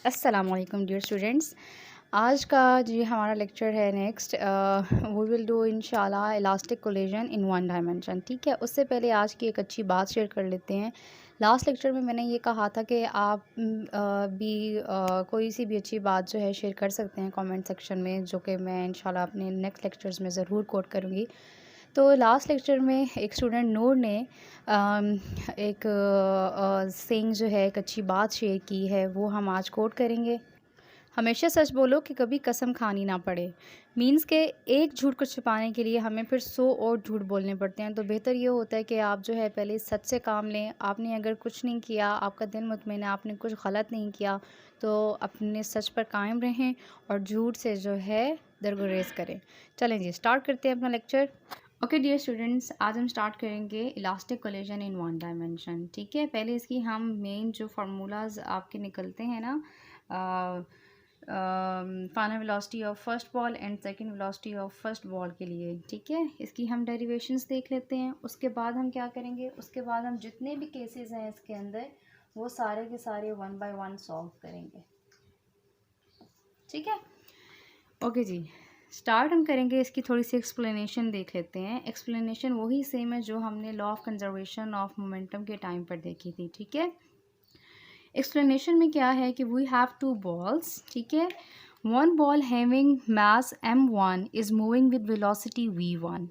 अस्सलाम वालेकुम dear students. आज का जो हमारा लेक्चर है नेक्स्ट वी विल डू इंशाल्लाह elastic collision in one dimension. ठीक है, उससे पहले आज की एक अच्छी बात शेयर कर लेते हैं। लास्ट लेक्चर में मैंने ये कहा था कि आप कोई सी भी अच्छी बात जो है शेयर कर सकते हैं कमेंट सेक्शन में, जो कि मैं इंशाल्लाह अपने नेक्स्ट लेक्चर्स में ज़रूर कोट करूँगी। तो लास्ट लेक्चर में एक स्टूडेंट नूर ने एक सेइंग जो है, एक अच्छी बात शेयर की है, वो हम आज कोट करेंगे। हमेशा सच बोलो कि कभी कसम खानी ना पड़े। मीन्स के एक झूठ को छुपाने के लिए हमें फिर 100 और झूठ बोलने पड़ते हैं। तो बेहतर ये होता है कि आप जो है पहले सच से काम लें। आपने अगर कुछ नहीं किया, आपका दिल मुतमईन है, आपने कुछ गलत नहीं किया, तो अपने सच पर कायम रहें और झूठ से जो है दरगुरेज करें। चलें जी, स्टार्ट करते हैं अपना लेक्चर। ओके डियर स्टूडेंट्स, आज हम स्टार्ट करेंगे elastic collision in one dimension. ठीक है, पहले इसकी हम मेन जो फार्मूलाज आपके निकलते हैं ना, final velocity of first ball and second velocity of first ball के लिए, ठीक है, इसकी हम डेरिवेशंस देख लेते हैं। उसके बाद हम क्या करेंगे, उसके बाद हम जितने भी केसेस हैं इसके अंदर वो सारे के सारे 1 बाय 1 सॉल्व करेंगे। ठीक है, ओके जी, स्टार्ट हम करेंगे। इसकी थोड़ी सी एक्सप्लेनेशन देख लेते हैं। एक्सप्लेनेशन वही सेम है जो हमने law of conservation of momentum के टाइम पर देखी थी। ठीक है, एक्सप्लेनेशन में क्या है कि वी हैव टू बॉल्स। ठीक है, one ball having mass m1 is moving with velocity v1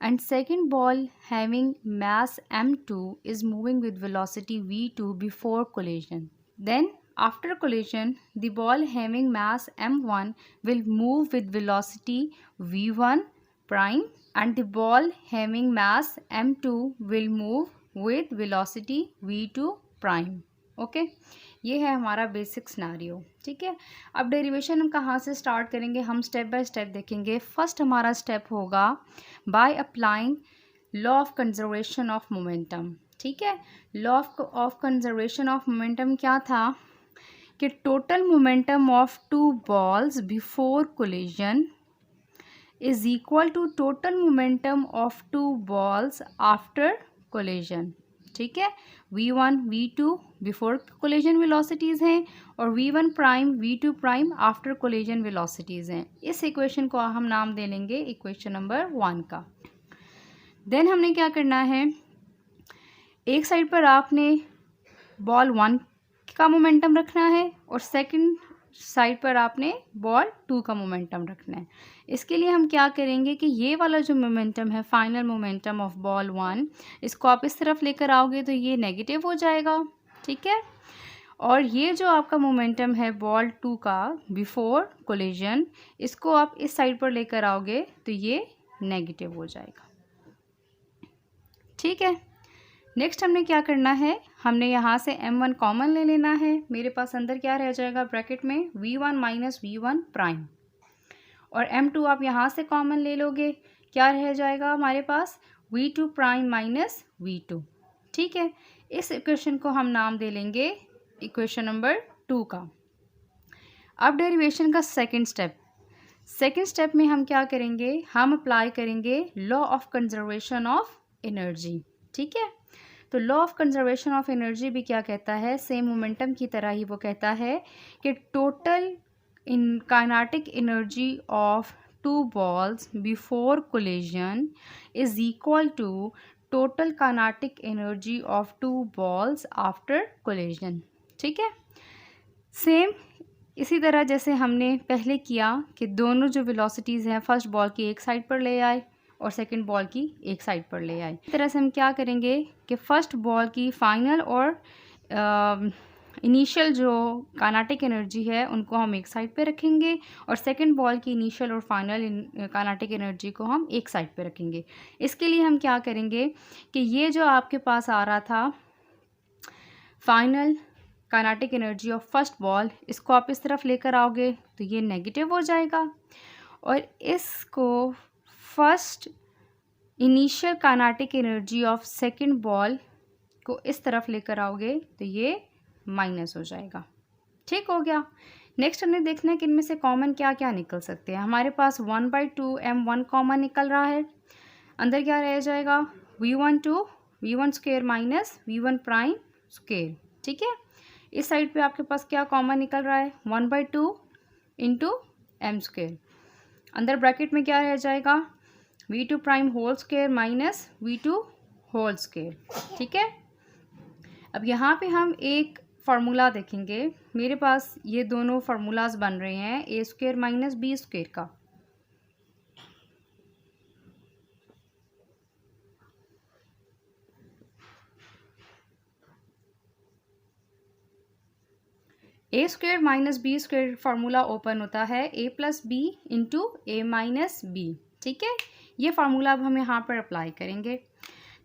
and second ball having mass m2 is moving with velocity v2 before collision. Then after collision, the ball having mass m1 will move with velocity v1 prime and the ball having mass m2 will move with velocity v2 prime. Okay, ये है हमारा basic scenario. ठीक है, अब derivation हम कहाँ से start करेंगे, हम स्टेप बाय स्टेप देखेंगे। फर्स्ट हमारा स्टेप होगा by applying law of conservation of momentum. ठीक है, law of conservation of momentum क्या था कि total momentum of two balls before collision is equal to total momentum of two balls after collision. ठीक है, v1 v2 before collision velocities हैं और v1 prime v2 prime after collision velocities हैं। इस equation को हम नाम दे लेंगे इक्वेशन नंबर 1 का। देन हमने क्या करना है, एक साइड पर आपने बॉल 1 का मोमेंटम रखना है और सेकंड साइड पर आपने बॉल 2 का मोमेंटम रखना है। इसके लिए हम क्या करेंगे कि ये वाला जो मोमेंटम है, फाइनल मोमेंटम ऑफ बॉल 1, इसको आप इस तरफ लेकर आओगे तो ये नेगेटिव हो जाएगा। ठीक है, और ये जो आपका मोमेंटम है बॉल 2 का बिफोर कोलिजन, इसको आप इस साइड पर लेकर आओगे तो ये नेगेटिव हो जाएगा। ठीक है, नेक्स्ट हमने क्या करना है, हमने यहाँ से m1 कॉमन ले लेना है। मेरे पास अंदर क्या रह जाएगा ब्रैकेट में, v1 माइनस v1 प्राइम, और m2 आप यहाँ से कॉमन ले लोगे, क्या रह जाएगा हमारे पास, v2 प्राइम माइनस v2। ठीक है, इस इक्वेशन को हम नाम दे लेंगे इक्वेशन नंबर 2 का। अब डेरिवेशन का सेकेंड स्टेप में हम क्या करेंगे, हम अप्लाई करेंगे law of conservation of energy. ठीक है, तो law of conservation of energy भी क्या कहता है, सेम मोमेंटम की तरह ही वो कहता है कि total in kinetic energy of two balls before collision is equal to total kinetic energy of two balls after collision. ठीक है, सेम इसी तरह जैसे हमने पहले किया कि दोनों जो वेलोसिटीज़ हैं फर्स्ट बॉल की एक साइड पर ले आए और सेकंड बॉल की एक साइड पर ले आए। इस तरह से हम क्या करेंगे कि फ़र्स्ट बॉल की फाइनल और इनिशियल जो काइनेटिक एनर्जी है उनको हम एक साइड पे रखेंगे और सेकंड बॉल की इनिशियल और फाइनल काइनेटिक एनर्जी को हम एक साइड पे रखेंगे। इसके लिए हम क्या करेंगे कि ये जो आपके पास आ रहा था final kinetic energy of first ball, इसको आप इस तरफ लेकर आओगे तो ये नेगेटिव हो जाएगा, और इसको first initial kinetic energy of second ball को इस तरफ लेकर आओगे तो ये माइनस हो जाएगा। ठीक हो गया। नेक्स्ट हमने देखना है कि इनमें से कॉमन क्या क्या निकल सकते हैं। हमारे पास 1/2 m1 कॉमन निकल रहा है, अंदर क्या रह जाएगा, v1 square minus v1 prime square. ठीक है, इस साइड पे आपके पास क्या कॉमन निकल रहा है, 1/2 इंटू एम स्क्वायर, अंदर ब्रैकेट में क्या रह जाएगा, v2 prime whole square minus v2 whole square. ठीक है, अब यहाँ पे हम एक फार्मूला देखेंगे, मेरे पास ये दोनों फार्मूलाज बन रहे हैं A square minus B square का। A square minus B square formula open होता है A plus B into A minus B. ठीक है, ये फार्मूला अब हम यहाँ पर अप्लाई करेंगे,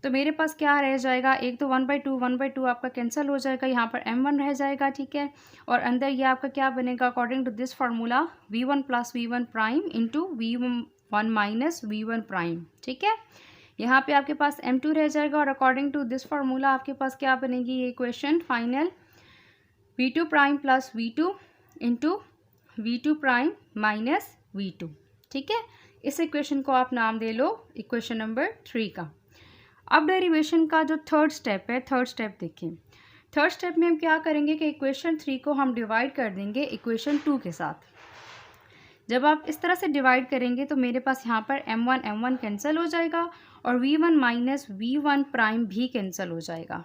तो मेरे पास क्या रह जाएगा, एक तो 1/2 आपका कैंसिल हो जाएगा, यहाँ पर m1 रह जाएगा। ठीक है, और अंदर ये आपका क्या बनेगा, according to this formula v1 plus v1 prime into v1 minus v1 prime. ठीक है, यहाँ पे आपके पास m2 रह जाएगा, और अकॉर्डिंग टू दिस फार्मूला आपके पास क्या बनेगी ये equation final, v2 prime plus v2 into v2 prime minus v2। ठीक है, इस इक्वेशन को आप नाम दे लो इक्वेशन नंबर 3 का। अब डेरिवेशन का जो थर्ड स्टेप है, थर्ड स्टेप देखें, थर्ड स्टेप में हम क्या करेंगे कि इक्वेशन 3 को हम डिवाइड कर देंगे इक्वेशन 2 के साथ। जब आप इस तरह से डिवाइड करेंगे तो मेरे पास यहाँ पर m1 कैंसिल हो जाएगा और v1 माइनस v1 प्राइम भी कैंसिल हो जाएगा,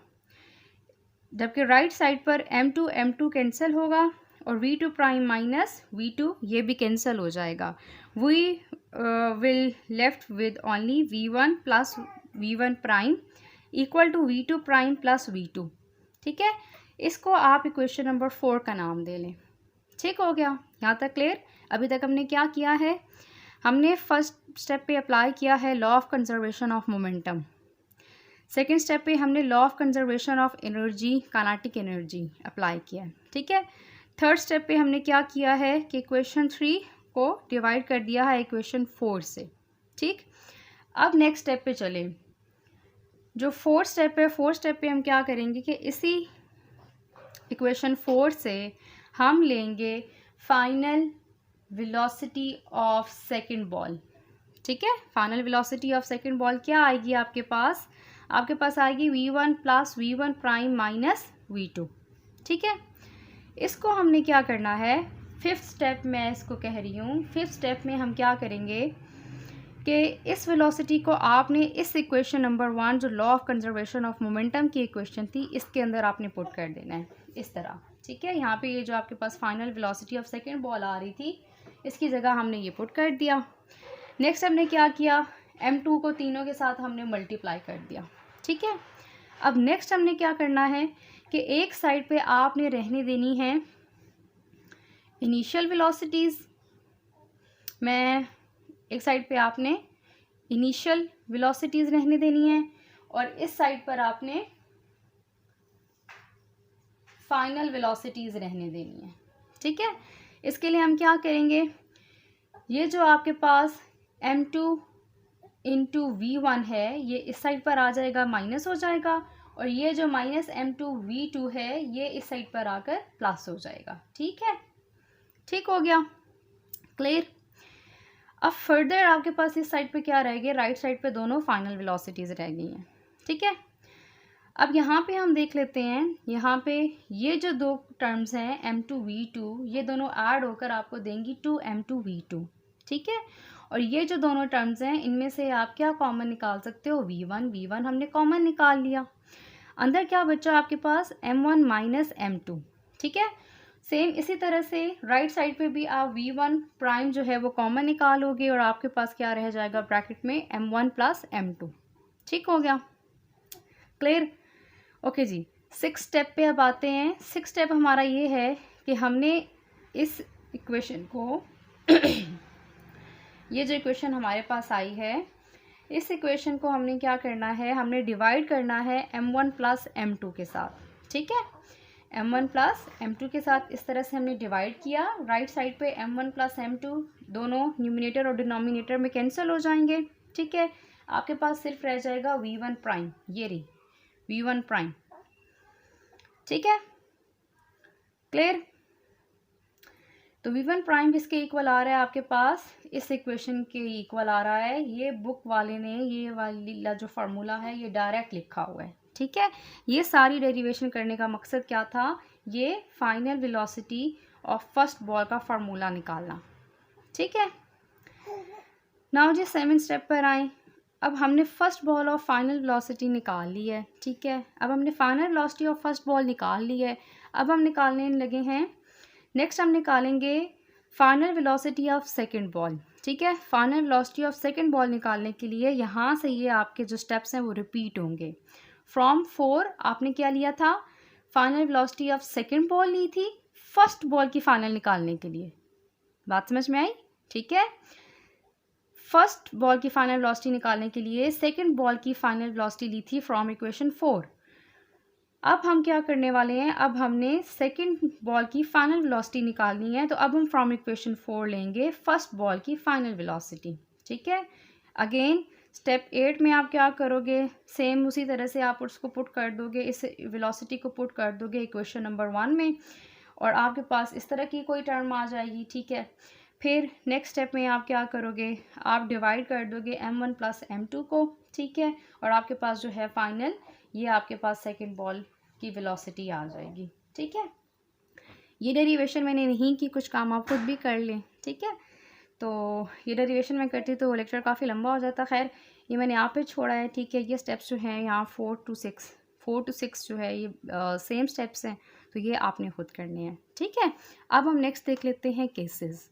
जबकि राइट साइड पर m2 कैंसिल होगा और v2 प्राइम माइनस v2 ये भी कैंसिल हो जाएगा। We will left with only v1 plus v1 prime equal to v2 prime plus v2। ठीक है, इसको आप इक्वेशन नंबर 4 का नाम दे लें। ठीक हो गया, यहाँ तक क्लियर। अभी तक हमने क्या किया है, हमने फर्स्ट स्टेप पे अप्लाई किया है law of conservation of momentum, second step पे हमने law of conservation of energy, kinetic energy apply किया है। ठीक है, थर्ड स्टेप पे हमने क्या किया है कि इक्वेशन 3 को डिवाइड कर दिया है इक्वेशन 4 से। ठीक, अब नेक्स्ट स्टेप पे चलें, जो फोर्थ स्टेप है, फोर्थ स्टेप पे हम क्या करेंगे कि इसी इक्वेशन 4 से हम लेंगे final velocity of second ball. ठीक है, final velocity of second ball क्या आएगी आपके पास, आपके पास आएगी v1 plus v1 prime minus v2। ठीक है, इसको हमने क्या करना है, फिफ्थ स्टेप मैं इसको कह रही हूँ, फिफ्थ स्टेप में हम क्या करेंगे कि इस वेलोसिटी को आपने इस इक्वेशन नंबर 1 जो law of conservation of momentum की इक्वेशन थी इसके अंदर आपने पुट कर देना है इस तरह। ठीक है, यहाँ पे ये जो आपके पास final velocity of second ball आ रही थी इसकी जगह हमने ये पुट कर दिया। नेक्स्ट हमने क्या किया, m2 को तीनों के साथ हमने मल्टीप्लाई कर दिया। ठीक है, अब नेक्स्ट हमने क्या करना है कि एक साइड पे आपने रहने देनी है इनिशियल वेलोसिटीज़, मैं एक साइड पे आपने इनिशियल वेलोसिटीज़ रहने देनी है और इस साइड पर आपने फाइनल वेलोसिटीज़ रहने देनी है। ठीक है, इसके लिए हम क्या करेंगे, ये जो आपके पास m2 इंटू v1 है ये इस साइड पर आ जाएगा, माइनस हो जाएगा, और ये जो माइनस m2 v2 है ये इस साइड पर आकर प्लस हो जाएगा। ठीक है, ठीक हो गया, क्लियर। अब फर्दर आपके पास इस साइड पे क्या रह गया, राइट साइड पे दोनों फाइनल वेलोसिटीज़ रह गई हैं। ठीक है, अब यहाँ पे हम देख लेते हैं, यहाँ पे ये जो दो टर्म्स हैं m2 v2 ये दोनों ऐड होकर आपको देंगी 2m2 v2। ठीक है, और ये जो दोनों टर्म्स हैं इनमें से आप क्या कॉमन निकाल सकते हो, v1 हमने कॉमन निकाल लिया, अंदर क्या बचा आपके पास m1 माइनस m2। ठीक है, सेम इसी तरह से राइट साइड पे भी आप v1 प्राइम जो है वो कॉमन निकालोगे और आपके पास क्या रह जाएगा ब्रैकेट में m1 प्लस m2। ठीक हो गया, क्लियर। ओके जी, सिक्स स्टेप पे अब आते हैं। सिक्स स्टेप हमारा ये है कि हमने इस इक्वेशन को ये जो इक्वेशन हमारे पास आई है इस इक्वेशन को हमने क्या करना है, हमने डिवाइड करना है m1 प्लस m2 के साथ। ठीक है, m1 प्लस m2 के साथ इस तरह से हमने डिवाइड किया, राइट साइड पे m1 प्लस m2 दोनों न्यूमिनेटर और डिनोमिनेटर में कैंसिल हो जाएंगे। ठीक है, आपके पास सिर्फ रह जाएगा v1 प्राइम, ये रही v1 प्राइम। ठीक है, क्लियर। तो v1 प्राइम किसके इक्वल आ रहा है आपके पास, इस इक्वेशन के इक्वल आ रहा है। ये बुक वाले ने ये वाला जो फार्मूला है ये डायरेक्ट लिखा हुआ है। ठीक है, ये सारी डेरिवेशन करने का मकसद क्या था, ये final velocity of first ball का फार्मूला निकालना। ठीक है, नाउ जी 7 स्टेप पर आए। अब हमने first ball of final velocity निकाल ली है। ठीक है, अब हमने final velocity of first ball निकाल ली है। अब हम निकालने लगे हैं, नेक्स्ट हम निकालेंगे final velocity of second ball. ठीक है, final velocity of second ball निकालने के लिए यहाँ से ये आपके जो स्टेप्स हैं वो रिपीट होंगे। फ्रॉम 4 आपने क्या लिया था, final velocity of second ball ली थी फर्स्ट बॉल की फाइनल निकालने के लिए। बात समझ में आई? ठीक है, फर्स्ट बॉल की फाइनल वेलोसिटी निकालने के लिए सेकंड बॉल की फाइनल वेलोसिटी ली थी फ्रॉम इक्वेशन 4। अब हम क्या करने वाले हैं, अब हमने सेकंड बॉल की फाइनल वेलोसिटी निकालनी है, तो अब हम फ्रॉम इक्वेशन 4 लेंगे फर्स्ट बॉल की फाइनल वेलोसिटी। ठीक है, अगेन स्टेप 8 में आप क्या करोगे, सेम उसी तरह से आप उसको पुट कर दोगे, इस वेलोसिटी को पुट कर दोगे इक्वेशन नंबर 1 में, और आपके पास इस तरह की कोई टर्म आ जाएगी। ठीक है, फिर नेक्स्ट स्टेप में आप क्या करोगे, आप डिवाइड कर दोगे m1 प्लस m2 को। ठीक है, और आपके पास जो है फाइनल ये आपके पास सेकंड बॉल की वेलोसिटी आ जाएगी। ठीक है, ये डेरिवेशन मैंने नहीं की, कुछ काम आप खुद भी कर लें। ठीक है, तो ये डेरिवेशन मैं करती तो लेक्चर काफ़ी लंबा हो जाता। खैर ये मैंने यहाँ पे छोड़ा है। ठीक है, ये स्टेप्स जो हैं यहाँ 4 to 6 जो है ये सेम स्टेप्स हैं, तो ये आपने खुद करने हैं। ठीक है, अब हम नेक्स्ट देख लेते हैं केसेस।